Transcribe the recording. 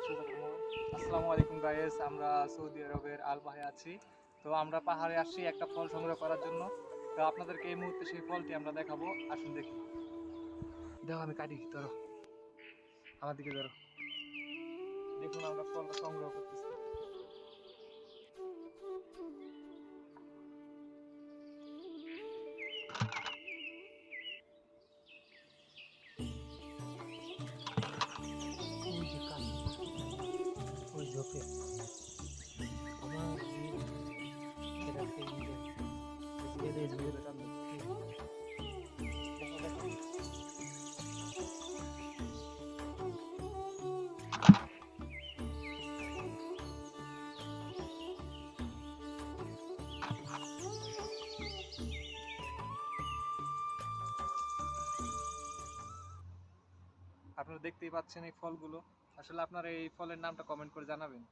আসসালামু আলাইকুম গাইস, আমরা সৌদি আরবের আল বাহে আছি। তো আমরা পাহাড়ে আসছি একটা ফল সংগ্রহ করার জন্য। তো আপনাদেরকে এই মুহূর্তে সেই ফলটি আমরা দেখাবো, আসুন দেখি। দেখো আমি কাটি, ধরো আমার দিকে ধরো। দেখুন আমরা ফলটা সংগ্রহ করতেছি। ওই যে কাঠ, ওই ঝোপে আমার এটা সেই এই ঝোপে টান দেখো দেখো। আপনারা দেখতেই পাচ্ছেন এই ফলগুলো। আসলে আপনারা এই ফলের নামটা কমেন্ট করে জানাবেন।